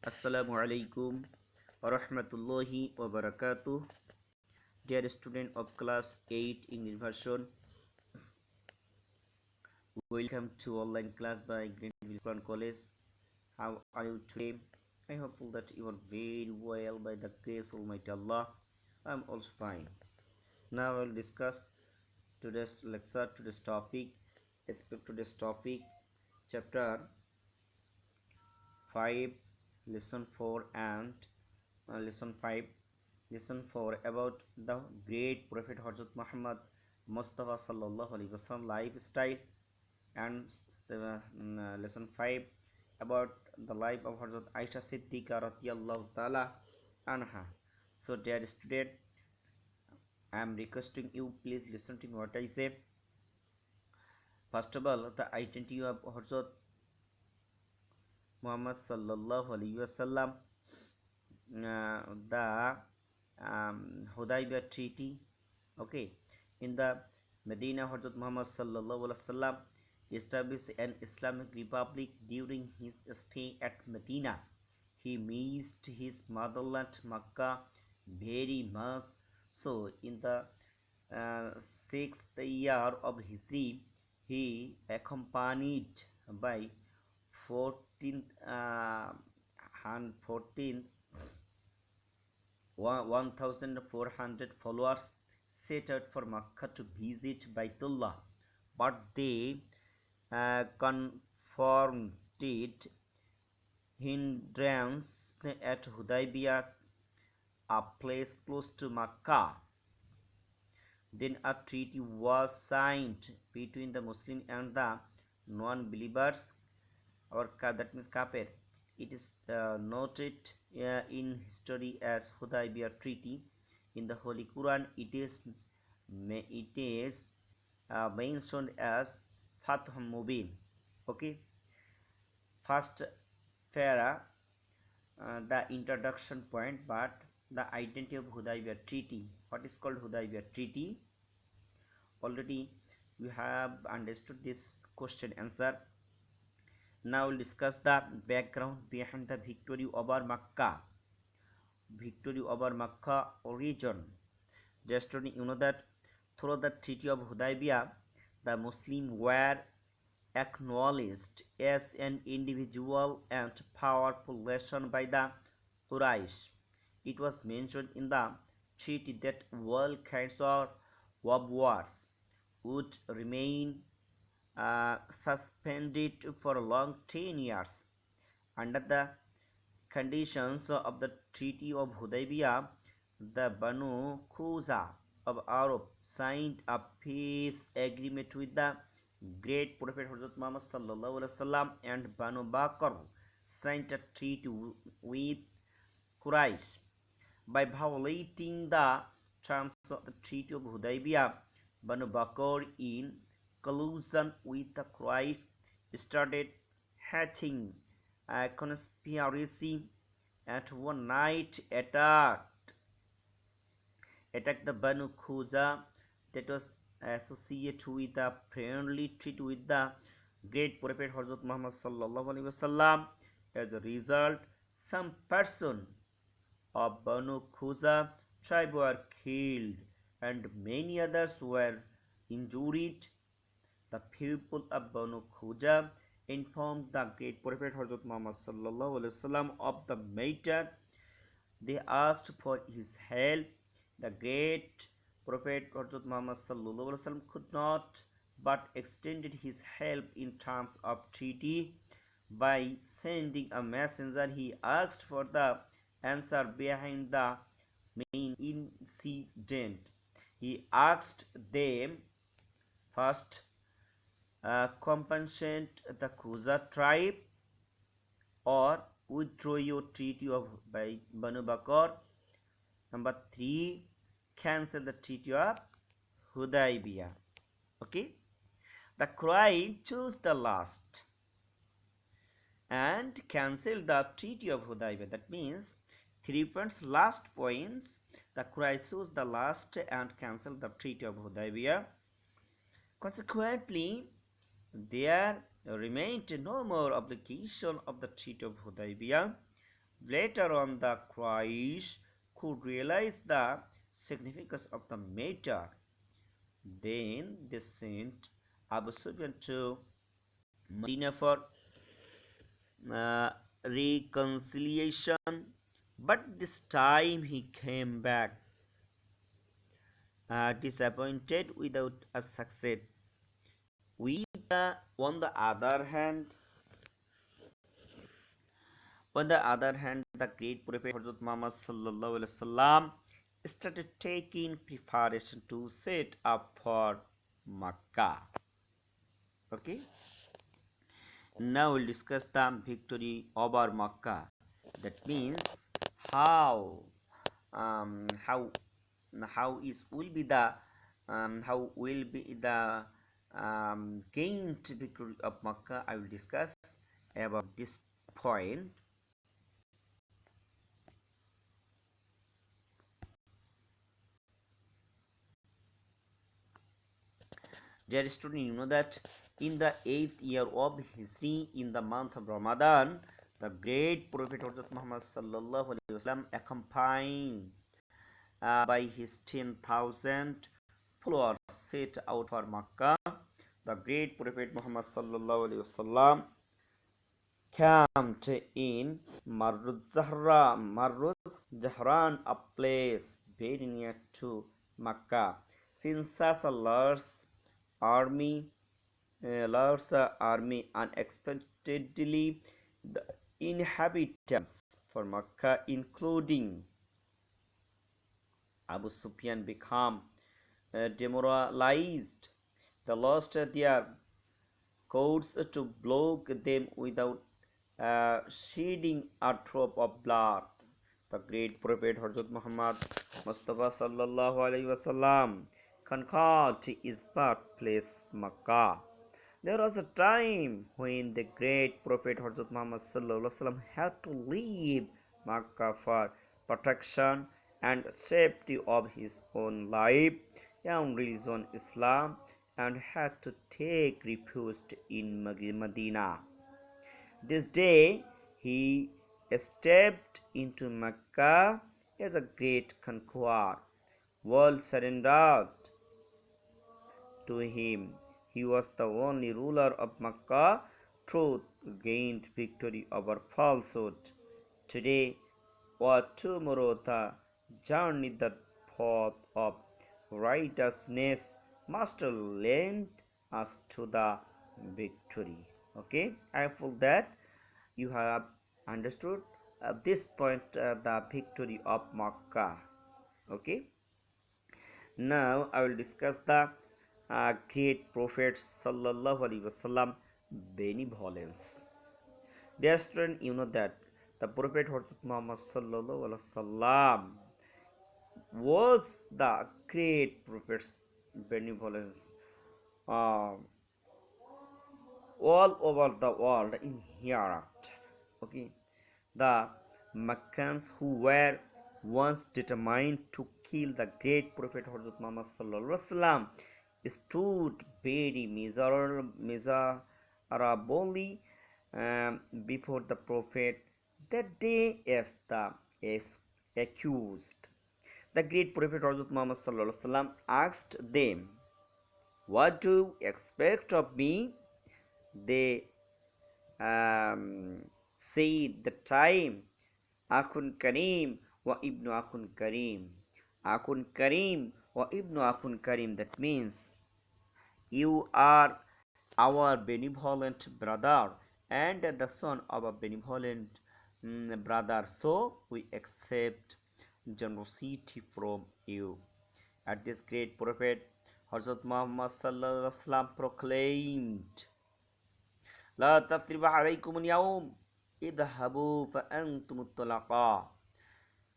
Assalamu alaikum wa rahmatullahi wa barakatuh. Dear student of class 8 English version, welcome to online class by Greenville Quran College. How are you today? I hope that you are very well by the grace of Almighty Allah. I am also fine. Now I will discuss today's lecture, today's topic, today's topic, chapter 5, lesson 4 and lesson 5 lesson 4 about the great prophet Hazrat Muhammad Mustafa sallallahu alaihi wasallam lifestyle, and lesson 5 about the life of Hazrat Aisha Siddiqa radhiyallahu ta'ala anha. So dear student, I am requesting you, please listen to me what I say. First of all, the identity of Hazrat Muhammad sallallahu alaihi wasallam, the Hudaybiyah treaty. Okay, in the Medina, Hazrat Muhammad sallallahu alaihi wasallam established an Islamic republic. During his stay at Medina, he missed his motherland Makkah very much. So, in the sixth year of history, he accompanied by 14th and 14th 1400 followers set out for Makkah to visit Baitullah, but they confronted hindrance at Hudaybiyah, a place close to Makkah. Then a treaty was signed between the Muslim and the non-believers, or that means kafir. It is noted in history as Hudaybiyah Treaty. In the Holy Quran, it is mentioned as Fath Mubin. Okay, first para, the introduction point, but the identity of Hudaybiyah Treaty. What is called Hudaybiyah Treaty? Already we have understood this question answer. Now we'll discuss the background behind the victory over Makkah. Victory over Makkah origin. Just you know that through the Treaty of Hudaybiyah, the Muslims were acknowledged as an individual and powerful nation by the Quraysh. It was mentioned in the treaty that all kinds of wars would remain suspended for a long 10 years. Under the conditions of the Treaty of Hudaybiyah, the Banu Khuza of Arab signed a peace agreement with the great Prophet Hazrat Muhammad sallallahu alaihi wasallam, and Banu Bakr signed a treaty with Quraysh. By violating the terms of the Treaty of Hudaybiyah, Banu Bakr, in collusion with the Quraysh, started hatching a conspiracy, and one night attacked the Banu Khuza that was associated with a friendly treaty with the great Prophet Hazrat Muhammad sallallahu alaihi wasallam. As a result, some person of Banu Khuza tribe were killed and many others were injured. The people of Banu Khuza informed the great Prophet Hazrat Muhammad sallallahu alaihi wasallam of the matter. They asked for his help. The great Prophet Hazrat Muhammad sallallahu alaihi wasallam could not but extended his help in terms of treaty. By sending a messenger, he asked for the answer behind the main incident. He asked them first, compensate the Khuza tribe or withdraw your treaty of by Banu Bakr. Number 3, cancel the treaty of Hudaybiyah. Okay, the Quraysh chose the last and cancel the treaty of Hudaybiyah. That means 3 points, last points, the Quraysh chose the last and cancel the treaty of Hudaybiyah. Consequently, there remained no more obligation of the Treaty of Hudaybiyah. Later on, the Quraysh could realize the significance of the matter. Then they sent Abu Sufyan to Medina for uh, reconciliation, but this time he came back disappointed without a success. With on the other hand, the great Prophet Hazrat Muhammad sallallahu alaihi wasallam started taking preparation to set up for Makkah. Okay. Now we'll discuss the victory over Makkah. That means how um, how how is will be the how will be the gained victory of Makkah. I will discuss about this point. Dear student, you know that in the 8th year of history, in the month of Ramadan, the great Prophet Muhammad sallallahu alaihi wasallam, accompanied by his 10,000 followers, set out for Makkah. The great Prophet Muhammad sallallahu alaihi wasallam camped in Marruz Zahran, a place very near to Makkah. Since such a army army unexpectedly, the inhabitants for Makkah, including Abu Sufyan, became demoralized. They lost their courts to block them without shedding a drop of blood. The great Prophet Hazrat Muhammad Mustafa sallallahu alaihi wasallam conquered his birthplace Makkah. There was a time when the great Prophet Hazrat Muhammad sallallahu alaihi wasallam had to leave Makkah for protection and safety of his own life and religion Islam, and had to take refuge in Medina. This day he stepped into Mecca as a great conqueror. World surrendered to him. He was the only ruler of Mecca. Truth gained victory over falsehood. Today or tomorrow, the journey, the path of righteousness must lead us to the victory. Okay, I hope that you have understood this point, the victory of Makkah. Okay, now I will discuss the great Prophet Sallallahu Alaihi Wasallam benevolence. Dear student, you know that the Prophet Muhammad Sallallahu Alaihi Wasallam was the great Prophet's benevolence uh, all over the world in hereafter. Okay, the Meccans who were once determined to kill the great Prophet Hazrat Muhammad Sallallahu Alaihi Wasallam stood very miserably before the Prophet that day as the accused. The great Prophet Hazrat Muhammad Sallallahu Alaihi Wasallam asked them, "What do you expect of me?" They said, "The time Akhun Karim wa Ibnu Akhun Karim. Akhun Karim wa Ibnu Akhun Karim." That means you are our benevolent brother and the son of a benevolent brother, so we accept generosity from you. At this great Prophet, Hazrat Muhammad Sallallahu Alaihi Wasallam proclaimed, "La tatriba alaykum al-yawm, idhabu fa antum at-tulaqa.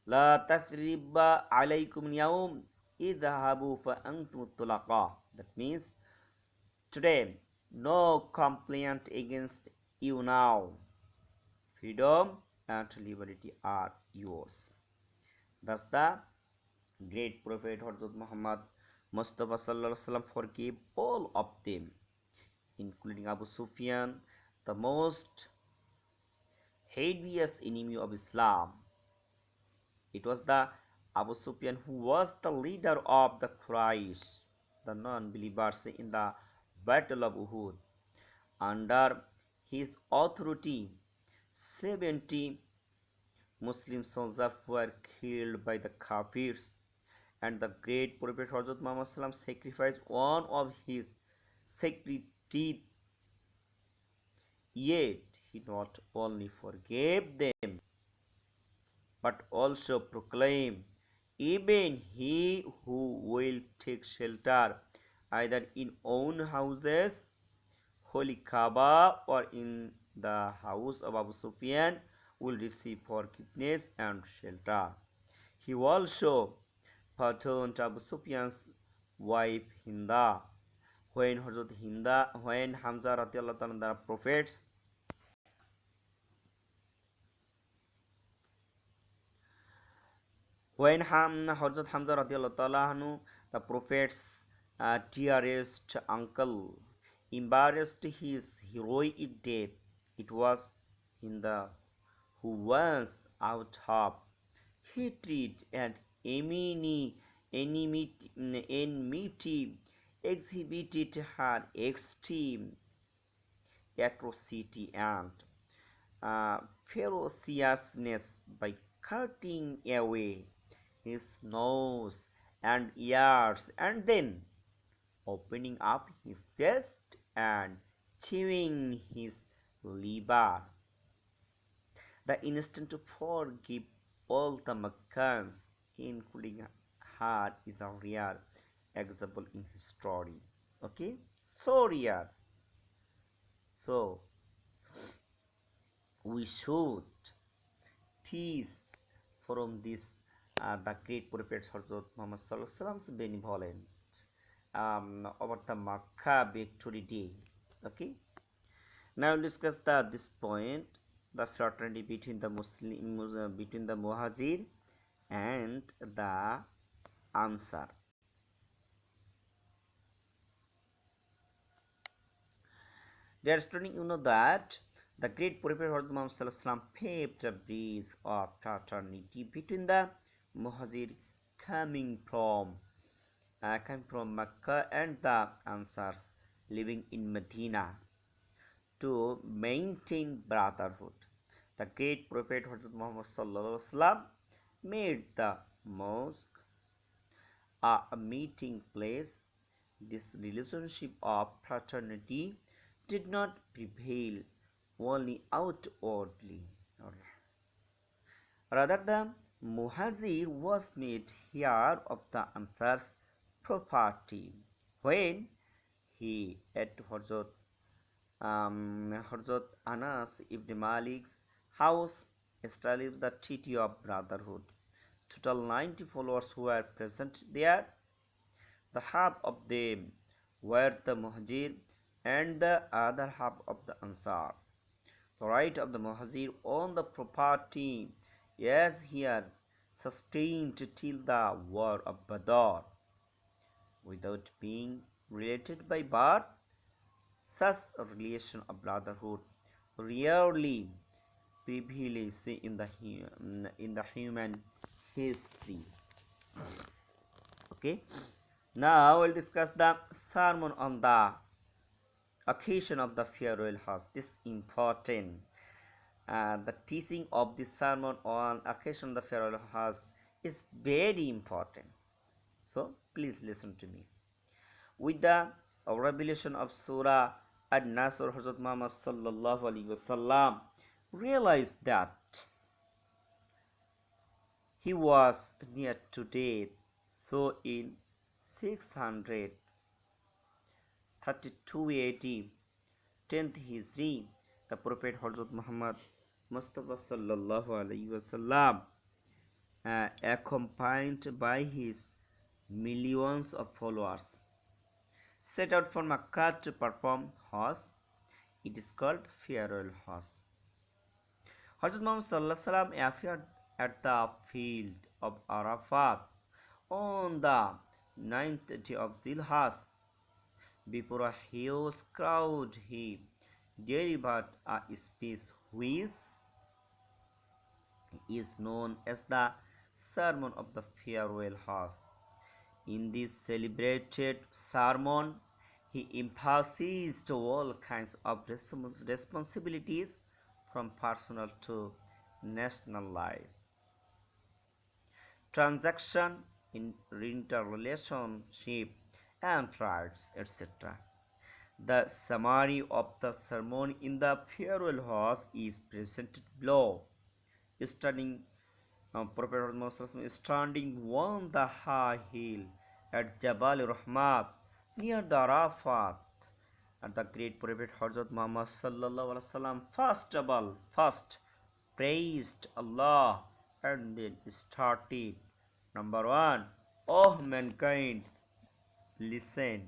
La tathriba alaykum al-yawm, idhabu fa antum at-tulaqa." That means today no complaint against you now. Freedom and liberty are yours. Thus the great Prophet Hazrat Muhammad Mustafa Sallallahu Alaihi Wasallam forgave all of them, including Abu Sufyan, the most hideous enemy of Islam. It was the Abu Sufyan who was the leader of the Quraysh, the non-believers in the Battle of Uhud. Under his authority, 70 Muslim soldiers were killed by the Kafirs, and the great Prophet Hazrat Muhammad sacrificed one of his sacred teeth. Yet he not only forgave them but also proclaimed, even he who will take shelter either in own houses, Holy Kaaba, or in the house of Abu Sufyan will receive forgiveness and shelter. He also pardoned Abu Sufyan's wife Hinda. When Hamza radiallahu anhu, the prophets, Hazrat Hamza radiallahu anhu, the prophet's dearest uncle, embarrassed his heroic death, it was Hinda who was out of hatred and enmity exhibited her extreme atrocity and ferociousness by cutting away his nose and ears and then opening up his chest and chewing his liver. The instant to forgive all the Meccans, including her, is a rare example in history. Okay, so rare. So we should tease from this the great Prophet Hazrat Muhammad Sallallahu Alaihi Wasallam's benevolent about the Makkah victory day. Okay, now we'll discuss this point, the fraternity between the between the Muhajir and the Ansar. They are studying, that the great Prophet Muhammad paved a bridge of fraternity between the Muhajir coming from Mecca and the Ansars living in Medina to maintain brotherhood. The great Prophet Muhammad made the mosque a meeting place. This relationship of fraternity did not prevail only outwardly. Rather, the Muhajir was made heir of the Ansar's property. When he at Hazrat Anas ibn Malik's house established the treaty of brotherhood. Total 90 followers who were present there. The half of them were the Muhajir and the other half of the Ansar. The right of the Muhajir on the property is here sustained till the war of Badr. Without being related by birth, such a relation of brotherhood rarely prevails in the human history. Okay. Now we'll discuss the sermon on the occasion of the farewell Hajj. This is important. The teaching of the sermon on occasion of the farewell Hajj is very important. So please listen to me. With the revelation of Surah An-Nasr, Hazrat Muhammad sallallahu alaihi wasallam realized that he was near to death. So in 632 AD, 10th Hijri, the Prophet Hazrat Muhammad Mustafa sallallahu alaihi wasallam, accompanied by his millions of followers, set out for Makkah to perform Hajj. It is called farewell Hajj. Hazrat Muhammad sallallahu alaihi wasallam appeared at the field of Arafat on the 9th day of Zilhaj. Before a huge crowd, he delivered a speech which is known as the Sermon of the Farewell Horse. In this celebrated sermon, he emphasized all kinds of responsibilities from personal to national life, transaction, interrelationship, and rights, etc. The summary of the sermon in the farewell horse is presented below. Standing, Prophet Muhammad is standing on the high hill at Jabal Rahmat near the Arafat. And the great Prophet Hazrat Muhammad sallallahu alaihi wasallam first praised Allah and then started. Number one, oh mankind, listen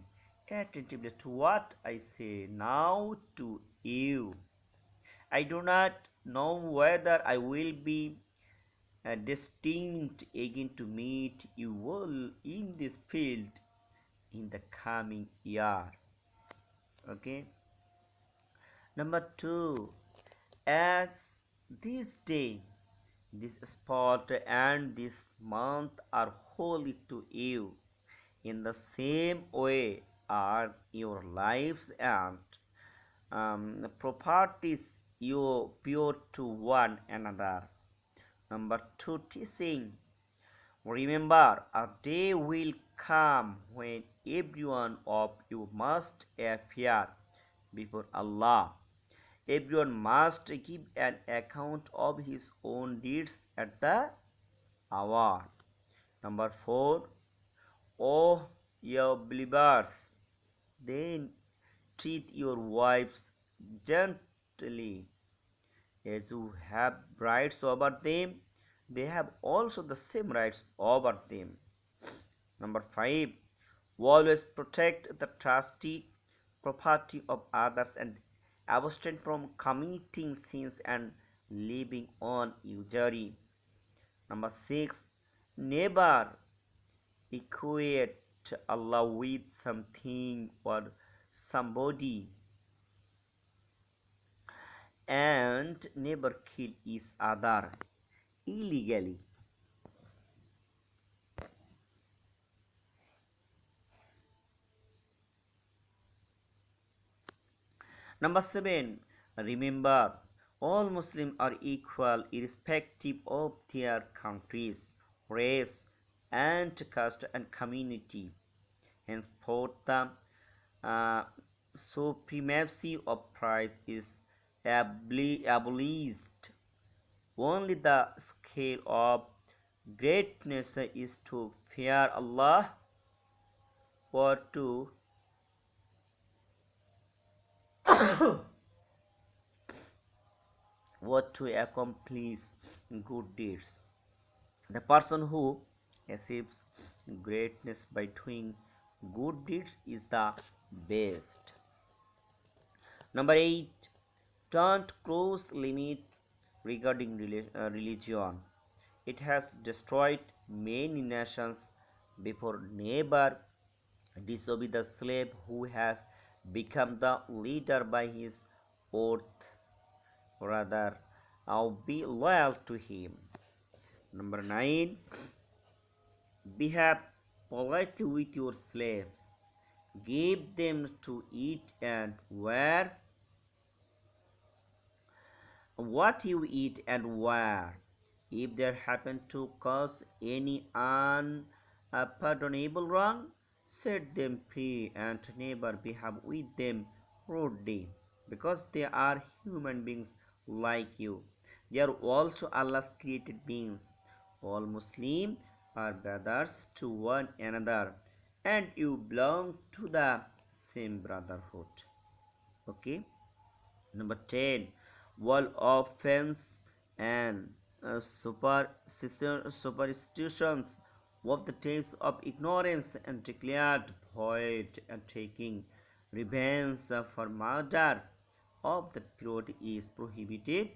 attentively to what I say now to you. I do not know whether I will be destined again to meet you all in this field in the coming year. Okay. Number two, as this day, this spot, and this month are holy to you, in the same way are your lives and properties you pure to one another. Number two, teaching. Remember, a day will come when every one of you must appear before Allah. Everyone must give an account of his own deeds at the hour. Number four, O ye believers, then treat your wives gently as you have rights over them, they have also the same rights over them. Number five, always protect the trusty property of others and abstain from committing sins and living on usury. Number six, never equate Allah with something or somebody, and never kill each other illegally. Number seven, remember all Muslims are equal irrespective of their countries, race, and caste and community. Henceforth, the uh, supremacy of pride is abolished. Only the scale of greatness is to fear Allah or to what to accomplish good deeds. The person who achieves greatness by doing good deeds is the best. Number 8, don't cross limit regarding religion. It has destroyed many nations before. Never disobey the slave who has become the leader by his oath. Rather, I'll be loyal to him. Number 9, behave politely with your slaves. Give them to eat and wear what you eat and wear. If there happen to cause any unpardonable wrong, set them free and never behave with them rudely, because they are human beings like you. They are also Allah's created beings. All Muslims are brothers to one another, and you belong to the same brotherhood. Okay. Number 10, world offense and superstitions of the days of ignorance and declared void, and taking revenge for murder of that period is prohibited.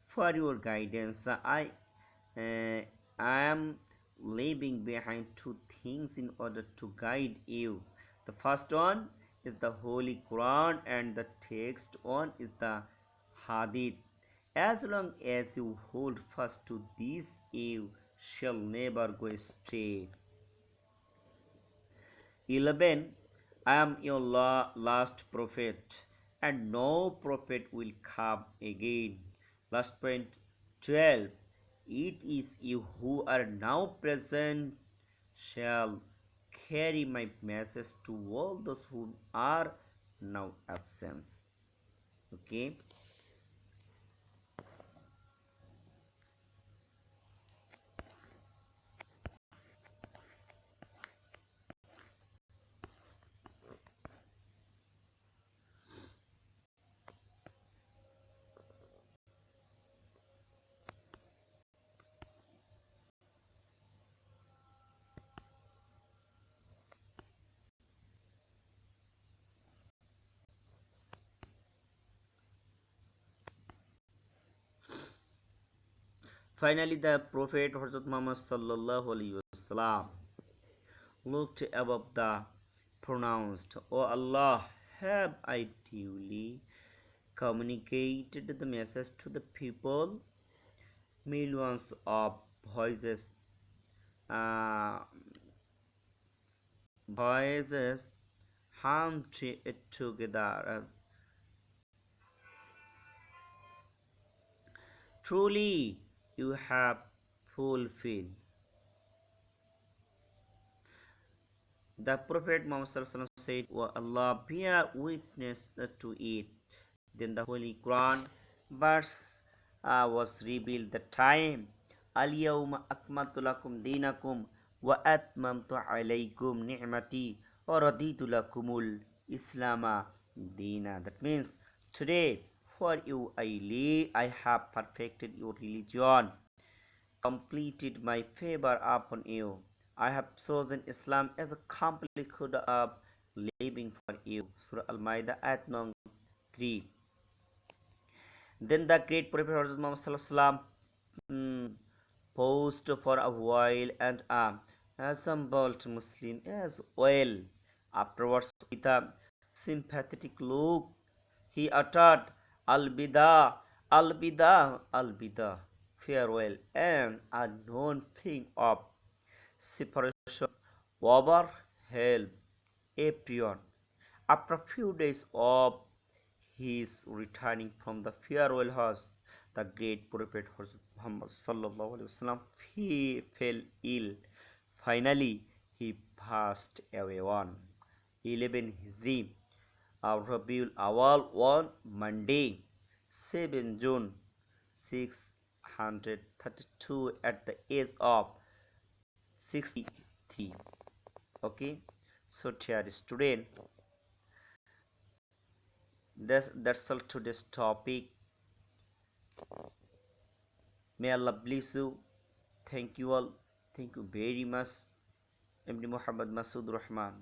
For your guidance, uh, I am leaving behind two things in order to guide you. The first one is the Holy Quran, and the text one is the Hadith. As long as you hold fast to these, you shall never go astray. 11. I am your last prophet, and no prophet will come again. Last point. 12. It is you who are now present shall carry my message to all those who are now absent. Okay. Finally, the Prophet Hazrat Muhammad sallallahu alaihi wasallam looked above the pronounced, O Allah, have I duly communicated the message to the people? Millions of voices, uh, voices hummed it together. Truly, you have fulfilled. The Prophet Muhammad said, O Allah, bear witness to it. Then the Holy Quran verse was revealed the time. Al-yawma akmaltu lakum dinakum wa atmamtu alaykum ni'mati wa raditu lakumul islama dina. That means today for you I have perfected your religion, completed my favor upon you. I have chosen Islam as a complete code of living for you. Surah Al-Ma'idah ayat number 3. Then the great Prophet Muhammad paused for a while and assembled Muslim as well. Afterwards, with a sympathetic look, he uttered, Al-Bida, Al-Bida, Al-Bida, farewell, and a known feeling of separation overwhelmed everyone. After a few days of his returning from the farewell Hajj, the great Prophet Muhammad sallallahu alaihi wasallam he fell ill. Finally, he passed away on 11 Hijri of Rabiul Awal on Monday, 7 June 632 at the age of 63. Okay, so dear student, that's all today's topic. May Allah bless you. Thank you all. Thank you very much. MD Muhammad Masood Rahman.